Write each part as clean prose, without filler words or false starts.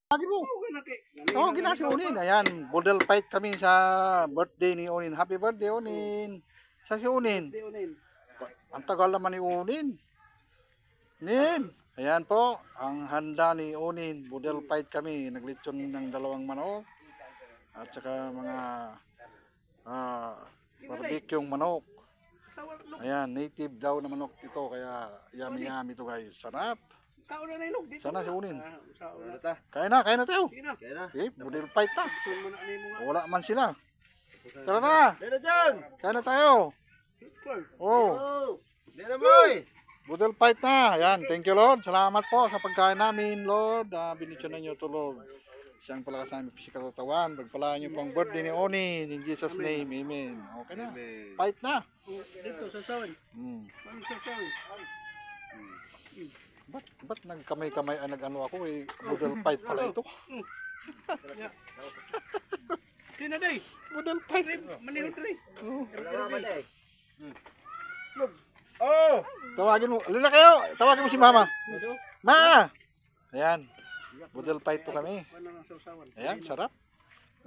Lagi mo. Tawagin na si Onin. Ayan, model fight kami sa birthday ni Onin. Happy birthday, Onin. Sa si Onin. Ang tagal naman ni Onin. Nin. Ayan po, ang handa ni Onin. Model fight kami. Naglitsyon ng 2 manok. At saka mga barbecue manok. Ayan, native daw na manok ito. Kaya yummy ito guys. Sarap. Sana si Unin. Kaya na tayo. Okay, model fight na. Wala man sila. Tara na. Kaya na tayo. Oh. Model fight na. Ayan, thank you Lord. Salamat po sa pagkain namin Lord. Binityon na nyo ito Lord. Siyang palakas namin physical katawan. Pagpalaan nyo pang birthday ni Onin. In Jesus name, amen. Okay na. Fight na. Dito sa sound. Ba't nagkamay-kamay nag-ano ako eh, model fight pala ito. Tinaday. Model fight. Manihod rin. Oh. Tawagin mo. Alin na kayo. Tawagin mo si Mama. Ma! Ayan. Model fight po kami. Ayan, sarap.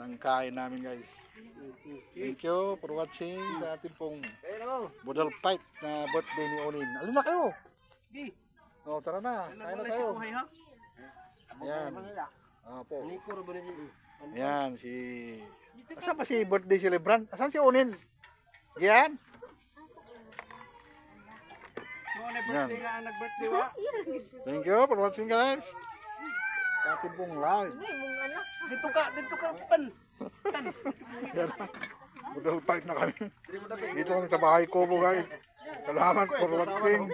Nang kain namin guys. Thank you for watching sa ating pong model fight na birthday ni Onin. Alin na kayo. Oh, tara na. Kain na tayo. Ayan. Po. Ayan, si... Asan pa si birthday celebrant? Asan si Onin? Diyan? Ayan. Thank you for watching guys. Katin pong live. Dito ka, pan. Model fight na kami. Dito lang sa bahay ko po guys. Salamat for watching.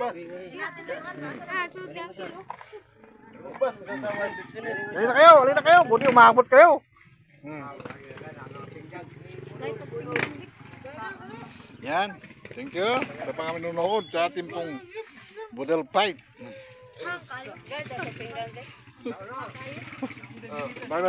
Alin na kayo. Buti umabot kayo. Yan. Thank you sa pangaminunood sa ating pong model fight. Bye.